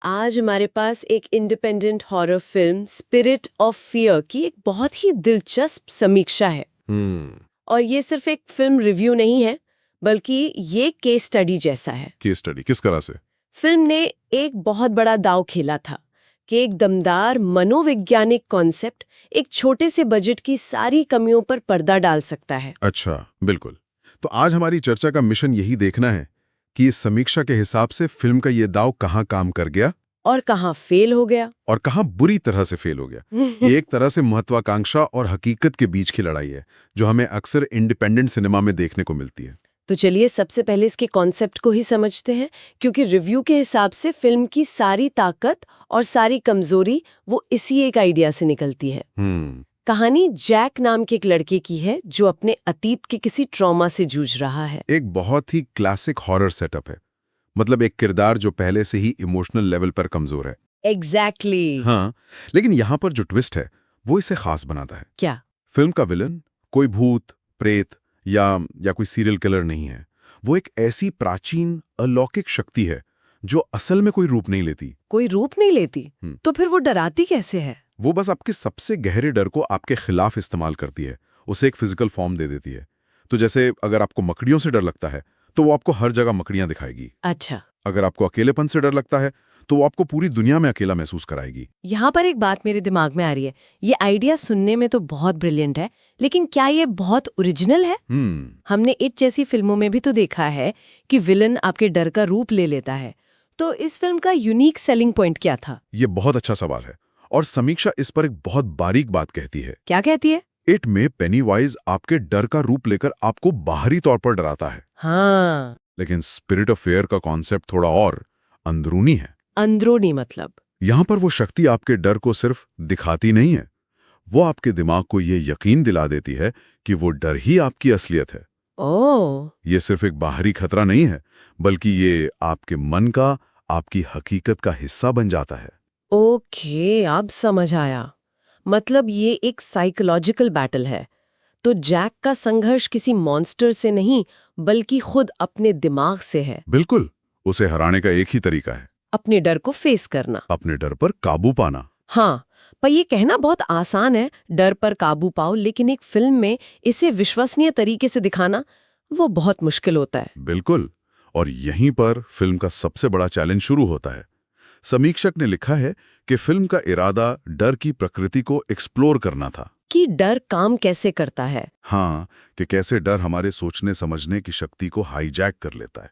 आज हमारे पास एक independent horror film spirit of fear की एक बहुत ही दिलचस्प समीक्षा है। और ये सिर्फ एक फिल्म रिव्यू नहीं है, बल्कि ये केस स्टडी जैसा है। केस स्टडी किस तरह से? फिल्म ने एक बहुत बड़ा दांव खेला था कि एक दमदार मनोवैज्ञानिक कॉन्सेप्ट एक छोटे से बजट की सारी कमियों पर पर्दा डाल सकता है। अच्छा, बिल्कुल। तो आज हमारी चर्चा का मिशन यही देखना है कि इस समीक्षा के हिसाब से फिल्म का ये दाव कहाँ काम कर गया और कहाँ फेल हो गया और कहाँ बुरी तरह से फेल हो गया। ये एक तरह से महत्वाकांक्षा और हकीकत के बीच की लड़ाई है, जो हमें अक्सर इंडिपेंडेंट सिनेमा में देखने को मिलती है। तो चलिए सबसे पहले इसके कॉन्सेप्ट को ही समझते हैं, क्योंकि रिव्यू के हिसाब से फिल्म की सारी ताकत और सारी कमजोरी वो इसी एक आइडिया से निकलती है। कहानी जैक नाम के एक लड़के की है जो अपने अतीत के किसी ट्रॉमा से जूझ रहा है। एक बहुत ही क्लासिक हॉरर सेटअप है, मतलब एक किरदार जो पहले से ही इमोशनल लेवल पर कमजोर है। एग्जैक्टली। हाँ, लेकिन यहाँ पर जो ट्विस्ट है वो इसे खास बनाता है। क्या? फिल्म का विलन कोई भूत, प्रेत या कोई सीरियल किलर नहीं है। वो एक ऐसी प्राचीन अलौकिक शक्ति है जो असल में कोई रूप नहीं लेती। कोई रूप नहीं लेती? तो फिर वो डराती कैसे है? वो बस आपके सबसे गहरे डर को आपके खिलाफ इस्तेमाल करती है, उसे एक फिजिकल फॉर्म दे देती है। तो जैसे अगर आपको मकड़ियों से डर लगता है तो वो आपको हर जगह मकड़ियां दिखाएगी। अच्छा। अगर आपको अकेलेपन से डर लगता है तो वो आपको पूरी दुनिया में अकेला महसूस कराएगी। यहाँ पर एक बात मेरे दिमाग में आ रही है। ये आइडिया सुनने में तो बहुत ब्रिलियंट है, लेकिन क्या ये बहुत ओरिजिनल है? हमने इट जैसी फिल्मों में भी तो देखा है कि विलन आपके डर का रूप ले लेता है। तो इस फिल्म का यूनिक सेलिंग पॉइंट क्या था? ये बहुत अच्छा सवाल है और समीक्षा इस पर एक बहुत बारीक बात कहती है। क्या कहती है? इट में पेनीवाइज आपके डर का रूप लेकर आपको बाहरी तौर पर डराता है। हाँ। लेकिन स्पिरिट ऑफ फेयर का कॉन्सेप्ट थोड़ा और अंदरूनी है। अंदरूनी मतलब? यहाँ पर वो शक्ति आपके डर को सिर्फ दिखाती नहीं है, वो आपके दिमाग को ये यकीन दिला देती है कि वो डर ही आपकी असलियत है। ओह। ये सिर्फ एक बाहरी खतरा नहीं है, बल्कि ये आपके मन का, आपकी हकीकत का हिस्सा बन जाता है। ओके, अब समझ आया। मतलब ये एक साइकोलॉजिकल बैटल है। तो जैक का संघर्ष किसी मॉन्स्टर से नहीं, बल्कि खुद अपने दिमाग से है। बिल्कुल, उसे हराने का एक ही तरीका है, अपने डर को फेस करना, अपने डर पर काबू पाना। हाँ, पर ये कहना बहुत आसान है, डर पर काबू पाओ, लेकिन एक फिल्म में इसे विश्वसनीय तरीके से दिखाना वो बहुत मुश्किल होता है। बिल्कुल, और यहीं पर फिल्म का सबसे बड़ा चैलेंज शुरू होता है। समीक्षक ने लिखा है कि फिल्म का इरादा डर की प्रकृति को एक्सप्लोर करना था। कि डर काम कैसे करता है? हाँ, कि कैसे डर हमारे सोचने समझने की शक्ति को हाईजैक कर लेता है।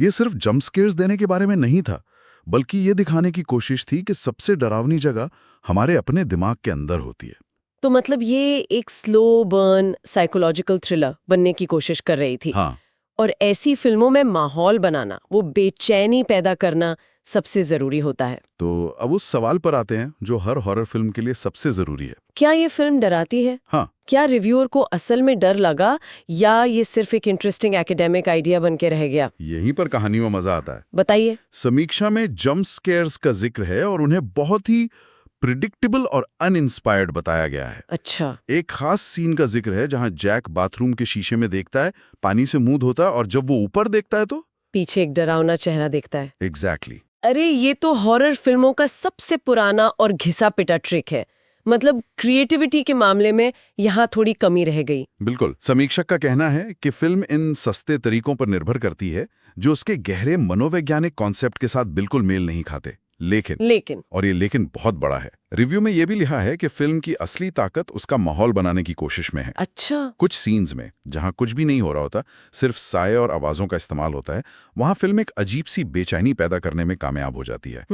ये सिर्फ जंप स्केयर्स देने के बारे में नहीं था, बल्कि ये दिखाने की कोशिश थी कि सबसे डरावनी जगह हमारे अपने दिमाग के अंदर होती है। तो मतलब ये एक स्लो बर्न साइकोलॉजिकल थ्रिलर बनने की कोशिश कर रही थी। हाँ, और ऐसी फिल्मों में माहौल बनाना, वो बेचैनी पैदा करना सबसे जरूरी होता है। तो अब उस सवाल पर आते हैं जो हर हॉरर फिल्म के लिए सबसे जरूरी है। क्या ये फिल्म डराती है? हाँ। क्या रिव्यूअर को असल में डर लगा, या ये सिर्फ एक इंटरेस्टिंग एकेडमिक आइडिया बन के रह गया? यहीं पर कहानी में मजा आता है। बताइए। समीक्षा में जंप स्केयर्स का जिक्र है और उन्हें बहुत ही प्रिडिक्टेबल और अनइंस्पायर्ड बताया गया है। अच्छा। एक खास सीन का जिक्र है जहां जैक बाथरूम के शीशे में देखता है, पानी से मुंह धोता है, और जब वो ऊपर देखता है तो पीछे एक डरावना चेहरा दिखता है। एग्जैक्टली। अरे ये तो हॉरर फिल्मों का सबसे पुराना और घिसा पिटा ट्रिक है। मतलब क्रिएटिविटी के मामले में यहाँ थोड़ी कमी रह गई। बिल्कुल। समीक्षक का कहना है कि फिल्म इन सस्ते तरीकों पर निर्भर करती है जो उसके गहरे मनोवैज्ञानिक कॉन्सेप्ट के साथ बिल्कुल मेल नहीं खाते। लेकिन और ये लेकिन बहुत बड़ा है। रिव्यू में ये भी लिखा है कि फिल्म की असली ताकत उसका माहौल बनाने की कोशिश में है। अच्छा। कुछ सीन्स में जहां कुछ भी नहीं हो रहा होता, सिर्फ साए और आवाजों का इस्तेमाल होता है, वहां फिल्म एक अजीब सी बेचैनी पैदा करने में कामयाब हो जाती है।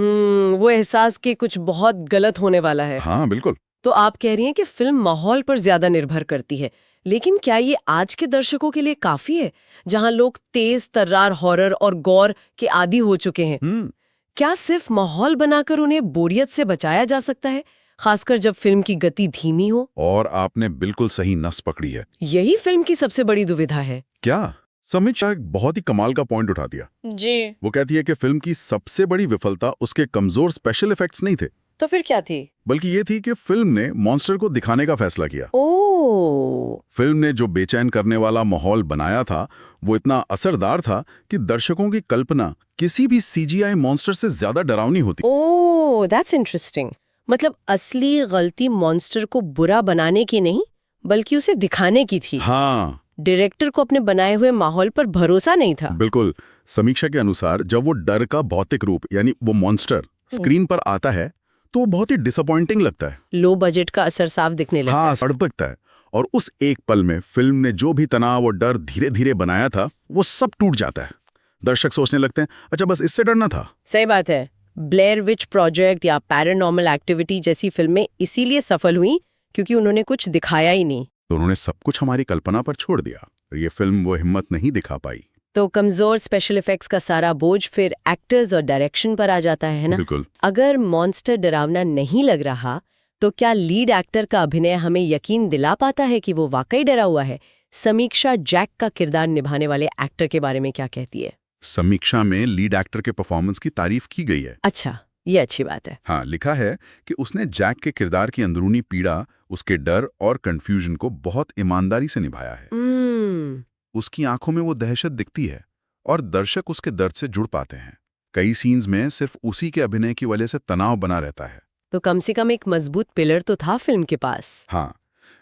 वो एहसास कि कुछ बहुत गलत होने वाला है। हाँ, बिल्कुल। तो आप कह रही हैं कि फिल्म माहौल पर ज्यादा निर्भर करती है, लेकिन क्या ये आज के दर्शकों के लिए काफी है, जहां लोग तेज तर्रार हॉरर और गौर के आदी हो चुके हैं? क्या सिर्फ माहौल बनाकर उन्हें बोरियत से बचाया जा सकता है, खासकर जब फिल्म की गति धीमी हो? और आपने बिल्कुल सही नस पकड़ी है। यही फिल्म की सबसे बड़ी दुविधा है। क्या? समीक्षा एक बहुत ही कमाल का पॉइंट उठा दिया। जी। वो कहती है कि फिल्म की सबसे बड़ी विफलता उसके कमजोर स्पेशल इफेक्ट्स नहीं थे। तो फिर क्या थी? बल्कि ये थी कि फिल्म ने मॉन्स्टर को दिखाने का फैसला किया। ओह, फिल्म ने जो बेचैन करने वाला माहौल बनाया था वो इतना असरदार था कि दर्शकों की कल्पना किसी भी सीजीआई मॉन्स्टर से ज्यादा डरावनी होती। ओह, दैट्स इंटरेस्टिंग। मतलब असली गलती मॉन्स्टर को बुरा बनाने की नहीं, बल्कि उसे दिखाने की थी। हाँ, डायरेक्टर को अपने बनाए हुए माहौल पर भरोसा नहीं था। बिल्कुल। समीक्षा के अनुसार जब वो डर का भौतिक रूप यानी वो मॉन्स्टर स्क्रीन पर आता है तो वो बहुत ही डिसअपॉइंटिंग लगता है। लो बजट का असर साफ दिखने लगता हाँ, सड़कता है। और उस एक पल में फिल्म ने जो भी तनाव और डर धीरे धीरे बनाया था वो सब टूट जाता है। दर्शक सोचने लगते हैं, अच्छा बस इससे डरना था। सही बात है। ब्लेयर विच प्रोजेक्ट या पैरानॉर्मल एक्टिविटी जैसी फिल्में इसीलिए सफल हुई क्योंकि उन्होंने कुछ दिखाया ही नहीं। तो उन्होंने सब कुछ हमारी कल्पना पर छोड़ दिया। ये फिल्म वो हिम्मत नहीं दिखा पाई। तो कमजोर स्पेशल इफेक्ट्स का सारा बोझ फिर एक्टर्स और डायरेक्शन पर आ जाता है ना? बिल्कुल। अगर मॉन्स्टर डरावना नहीं लग रहा तो क्या लीड एक्टर का अभिनय हमें यकीन दिला पाता है कि वो वाकई डरा हुआ है? समीक्षा जैक का किरदार निभाने वाले एक्टर के बारे में क्या कहती है? समीक्षा में लीड एक्टर के परफॉर्मेंस की तारीफ की गई है। अच्छा, ये अच्छी बात है। हाँ, लिखा है कि उसने जैक के किरदार की अंदरूनी पीड़ा, उसके डर और कंफ्यूजन को बहुत ईमानदारी से निभाया है। उसकी आंखों में वो दहशत दिखती है और दर्शक उसके दर्द से जुड़ पाते हैं। कई सीन्स में सिर्फ उसी के अभिनय की वजह से तनाव बना रहता है। तो कम से कम एक मजबूत पिलर तो था फिल्म के पास। हाँ,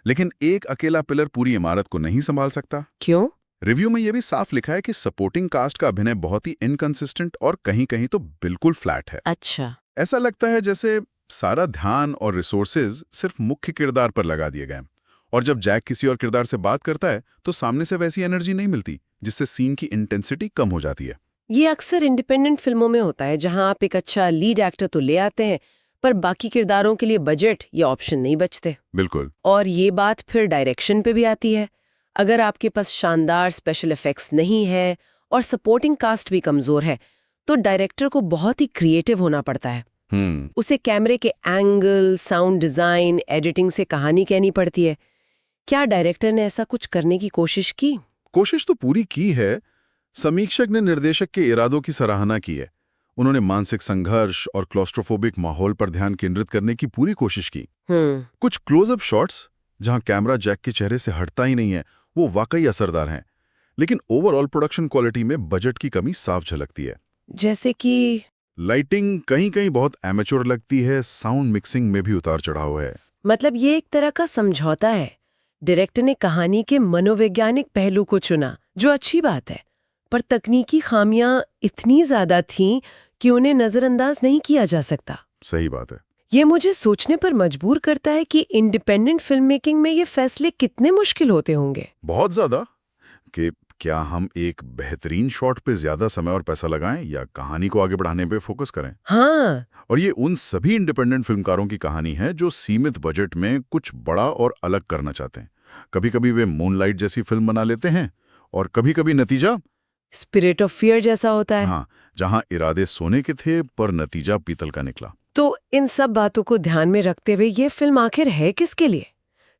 लेकिन एक अकेला पिलर पूरी इमारत को नहीं संभाल सकता। क्यों? रिव्यू में यह भी साफ लिखा है कि सपोर्टिंग कास्ट का अभिनय बहुत ही इनकंसिस्टेंट और कहीं-कहीं तो बिल्कुल फ्लैट है। अच्छा। ऐसा लगता है जैसे सारा ध्यान और रिसोर्सेज सिर्फ मुख्य किरदार पर लगा दिए गए, और जब जैक किसी और किरदार से बात करता है तो सामने से वैसी एनर्जी नहीं मिलती, जिससे सीन की इंटेंसिटी कम हो जाती है। ये अक्सर इंडिपेंडेंट फिल्मों में होता है, जहां आप एक अच्छा लीड एक्टर तो ले आते हैं पर बाकी किरदारों के लिए बजट या ऑप्शन नहीं बचते। बिल्कुल। और ये बात फिर डायरेक्शन पे भी आती है। अगर आपके पास शानदार स्पेशल इफेक्ट्स नहीं है और सपोर्टिंग कास्ट भी कमजोर है तो डायरेक्टर को बहुत ही क्रिएटिव होना पड़ता है। उसे कैमरे के एंगल, साउंड डिजाइन, एडिटिंग से कहानी कहनी पड़ती है। क्या डायरेक्टर ने ऐसा कुछ करने की कोशिश की? कोशिश तो पूरी की है। समीक्षक ने निर्देशक के इरादों की सराहना की है। उन्होंने मानसिक संघर्ष और क्लॉस्ट्रोफोबिक माहौल पर ध्यान केंद्रित करने की पूरी कोशिश की। कुछ क्लोजअप शॉट्स जहां कैमरा जैक के चेहरे से हटता ही नहीं है, वो वाकई असरदार हैं। लेकिन ओवरऑल प्रोडक्शन क्वालिटी में बजट की कमी साफ झलकती है। जैसे कि लाइटिंग कहीं-कहीं बहुत एमेच्योर लगती है, साउंड मिक्सिंग में भी उतार चढ़ाव है। मतलब ये एक तरह का समझौता है। डायरेक्टर ने कहानी के मनोवैज्ञानिक पहलू को चुना, जो अच्छी बात है, पर तकनीकी खामियां इतनी ज्यादा थीं कि उन्हें नजरअंदाज नहीं किया जा सकता। सही बात है। ये मुझे सोचने पर मजबूर करता है कि इंडिपेंडेंट फिल्म मेकिंग में ये फैसले कितने मुश्किल होते होंगे। बहुत ज्यादा। कि क्या हम एक बेहतरीन शॉट पे ज्यादा समय और पैसा लगाएं या कहानी को आगे बढ़ाने पे फोकस करें? हाँ, और ये उन सभी इंडिपेंडेंट फिल्मकारों की कहानी है जो सीमित बजट में कुछ बड़ा और अलग करना चाहते हैं। कभी-कभी वे मूनलाइट जैसी फिल्म बना लेते हैं और कभी-कभी नतीजा स्पिरिट ऑफ फियर जैसा होता है। हाँ, जहां इरादे सोने के थे पर नतीजा पीतल का निकला। तो इन सब बातों को ध्यान में रखते हुए ये फिल्म आखिर है किसके लिए?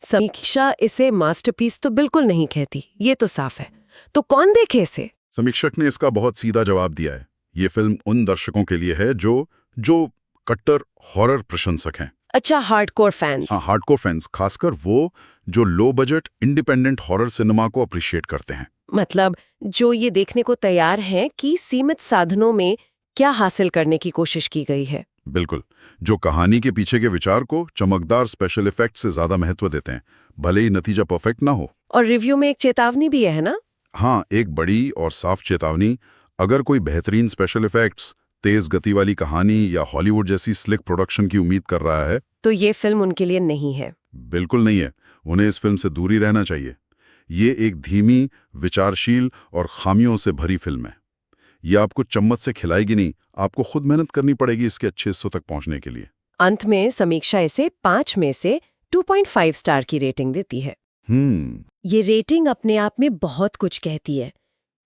समीक्षा इसे मास्टरपीस तो बिल्कुल नहीं कहती, ये तो साफ है। तो कौन देखे इसे? समीक्षक ने इसका बहुत सीधा जवाब दिया है। ये फिल्म उन दर्शकों के लिए है जो कट्टर हॉरर प्रशंसक हैं। अच्छा, हार्डकोर फैंस। हाँ, हार्डकोर फैंस, खासकर वो जो low budget independent horror cinema को अप्रिशिएट करते हैं। मतलब जो ये देखने को तैयार हैं कि सीमित साधनों में क्या हासिल करने की कोशिश की गई है। बिल्कुल, जो कहानी के पीछे के विचार को चमकदार स्पेशल इफेक्ट से ज्यादा महत्व देते हैं, भले ही नतीजा परफेक्ट ना हो। और रिव्यू में एक चेतावनी भी है ना? हाँ, एक बड़ी और साफ चेतावनी। अगर कोई बेहतरीन स्पेशल इफेक्ट्स, तेज गति वाली कहानी या हॉलीवुड जैसी स्लिक प्रोडक्शन की उम्मीद कर रहा है तो ये फिल्म उनके लिए नहीं है। बिल्कुल नहीं है। उन्हें इस फिल्म से दूरी रहना चाहिए। ये एक धीमी, विचारशील और खामियों से भरी फिल्म है। ये आपको चम्मच से खिलाएगी नहीं, आपको खुद मेहनत करनी पड़ेगी इसके अच्छे हिस्सों तक पहुंचने के लिए। अंत में समीक्षा इसे 5 में से 2.5 स्टार की रेटिंग देती है। ये रेटिंग अपने आप में बहुत कुछ कहती है।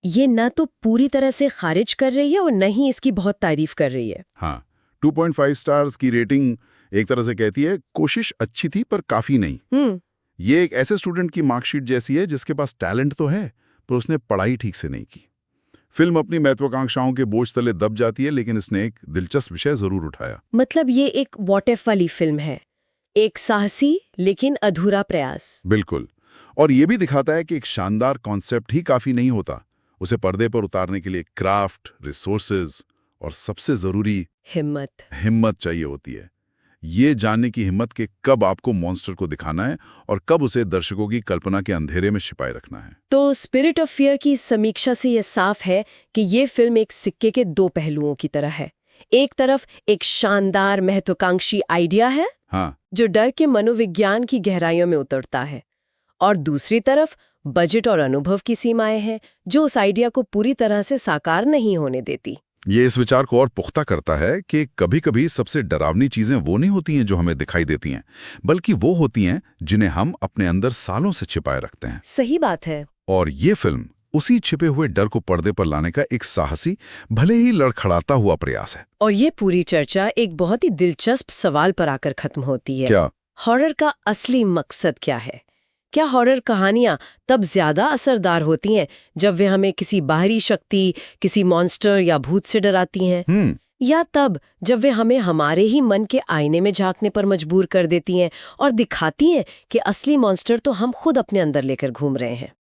ये न तो पूरी तरह से खारिज कर रही है और न ही इसकी बहुत तारीफ कर रही है। हाँ, 2.5 स्टार्स की रेटिंग एक तरह से कहती है कोशिश अच्छी थी पर काफी नहीं। ये एक ऐसे स्टूडेंट की मार्कशीट जैसी है जिसके पास टैलेंट तो है पर उसने पढ़ाई ठीक से नहीं की। फिल्म अपनी महत्वाकांक्षाओं के बोझ तले दब जाती है, लेकिन इसने एक दिलचस्प विषय जरूर उठाया। मतलब ये एक व्हाट इफ वाली फिल्म है, एक साहसी लेकिन अधूरा प्रयास। बिल्कुल। और ये भी दिखाता है कि एक शानदार कॉन्सेप्ट ही काफी नहीं होता, उसे पर्दे पर उतारने के लिए क्राफ्ट, रिसोर्सेज और सबसे जरूरी हिम्मत चाहिए होती है। ये जानने की हिम्मत कि कब आपको मॉन्स्टर को दिखाना है और कब उसे दर्शकों की कल्पना के अंधेरे में छिपाए रखना है। तो स्पिरिट ऑफ फियर की समीक्षा से यह साफ है कि ये फिल्म एक सिक्के के दो पहलुओं की तरह है। एक तरफ एक शानदार महत्वाकांक्षी आइडिया है, हाँ, जो डर के मनोविज्ञान की गहराइयों में उतरता है, और दूसरी तरफ बजट और अनुभव की सीमाएं हैं, जो उस आइडिया को पूरी तरह से साकार नहीं होने देती। ये इस विचार को और पुख्ता करता है कि कभी-कभी सबसे डरावनी चीजें वो नहीं होती हैं जो हमें दिखाई देती हैं, बल्कि वो होती हैं जिन्हें हम अपने अंदर सालों से छिपाए रखते हैं। सही बात है। और ये फिल्म उसी छिपे हुए डर को पर्दे पर लाने का एक साहसी, भले ही लड़खड़ाता हुआ प्रयास है। और ये पूरी चर्चा एक बहुत ही दिलचस्प सवाल पर आकर खत्म होती है। क्या? हॉरर का असली मकसद क्या है? क्या हॉरर कहानियां तब ज्यादा असरदार होती हैं जब वे हमें किसी बाहरी शक्ति, किसी मॉन्स्टर या भूत से डराती हैं? या तब जब वे हमें हमारे ही मन के आईने में झांकने पर मजबूर कर देती हैं और दिखाती हैं कि असली मॉन्स्टर तो हम खुद अपने अंदर लेकर घूम रहे हैं?